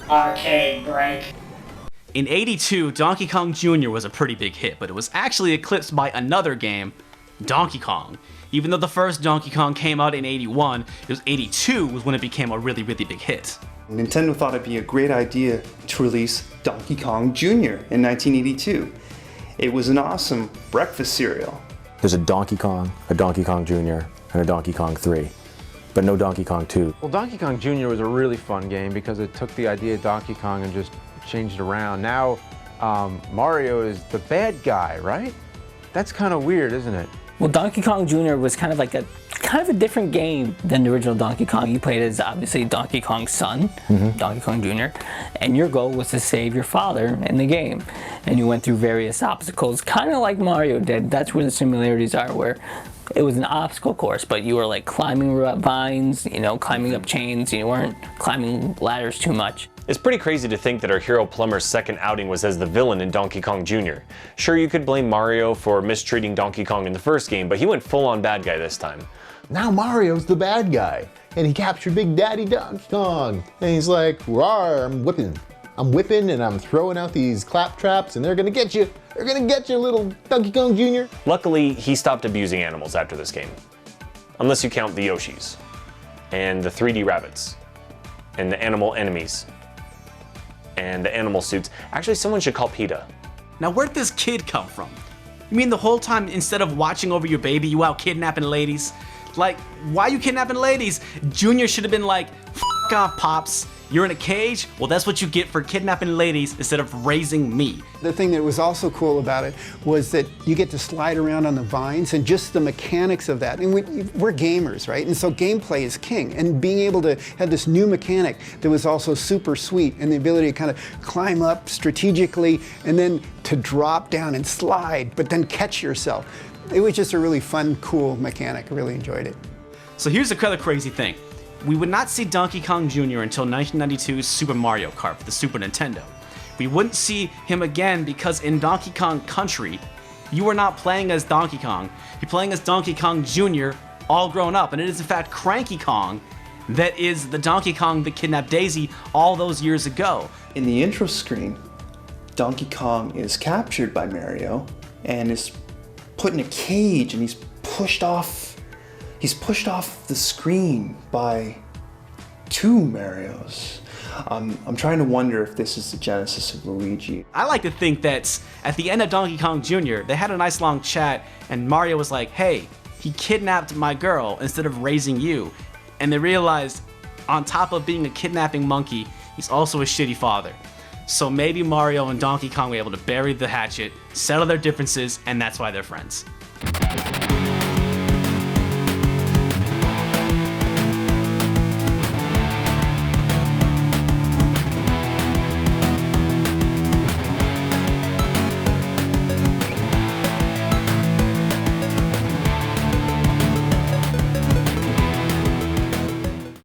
Arcade break. In '82, Donkey Kong Jr. was a pretty big hit, but it was actually eclipsed by another game, Donkey Kong. Even though the first Donkey Kong came out in '81, it was '82 was when it became a really big hit. Nintendo thought it'd be a great idea to release Donkey Kong Jr. in 1982. It was an awesome breakfast cereal. There's a Donkey Kong Jr., and a Donkey Kong 3, but no Donkey Kong 2. Well, Donkey Kong Jr. was a really fun game because it took the idea of Donkey Kong and just changed it around. Now, Mario is the bad guy, right? That's kind of weird, isn't it? Well, Donkey Kong Jr. was kind of a different game than the original Donkey Kong. You played as obviously Donkey Kong's son, Donkey Kong Jr., and your goal was to save your father in the game. And you went through various obstacles, kind of like Mario did. That's where the similarities are, where it was an obstacle course, but you were like climbing vines, you know, climbing up chains. You weren't climbing ladders too much. It's pretty crazy to think that our hero Plumber's second outing was as the villain in Donkey Kong Jr. Sure, you could blame Mario for mistreating Donkey Kong in the first game, but he went full-on bad guy this time. Now Mario's the bad guy, and he captured Big Daddy Donkey Kong. And he's like, "Rawr, I'm whipping and I'm throwing out these clap traps and they're gonna get you. They're gonna get you, little Donkey Kong Jr." Luckily, he stopped abusing animals after this game. Unless you count the Yoshis, and the 3D rabbits, and the animal enemies, and the animal suits. Actually, someone should call PETA. Now, where'd this kid come from? You mean the whole time, instead of watching over your baby, you out kidnapping ladies? Like, why are you kidnapping ladies? Junior should have been like, "F off, Pops. You're in a cage? Well, that's what you get for kidnapping ladies instead of raising me." The thing that was also cool about it was that you get to slide around on the vines and just the mechanics of that. And we're gamers, right? And so gameplay is king. And being able to have this new mechanic that was also super sweet, and the ability to kind of climb up strategically and then to drop down and slide, but then catch yourself. It was just a really fun, cool mechanic. I really enjoyed it. So here's the other crazy thing. We would not see Donkey Kong Jr. until 1992's Super Mario Kart for the Super Nintendo. We wouldn't see him again because in Donkey Kong Country, you are not playing as Donkey Kong. You're playing as Donkey Kong Jr., all grown up, and it is in fact Cranky Kong that is the Donkey Kong that kidnapped Daisy all those years ago. In the intro screen, Donkey Kong is captured by Mario and is put in a cage, and he's pushed off the screen by two Marios. I'm trying to wonder if this is the genesis of Luigi. I like to think that at the end of Donkey Kong Jr., they had a nice long chat, and Mario was like, "Hey, he kidnapped my girl instead of raising you." And they realized, on top of being a kidnapping monkey, he's also a shitty father. So maybe Mario and Donkey Kong were able to bury the hatchet, settle their differences, and that's why they're friends.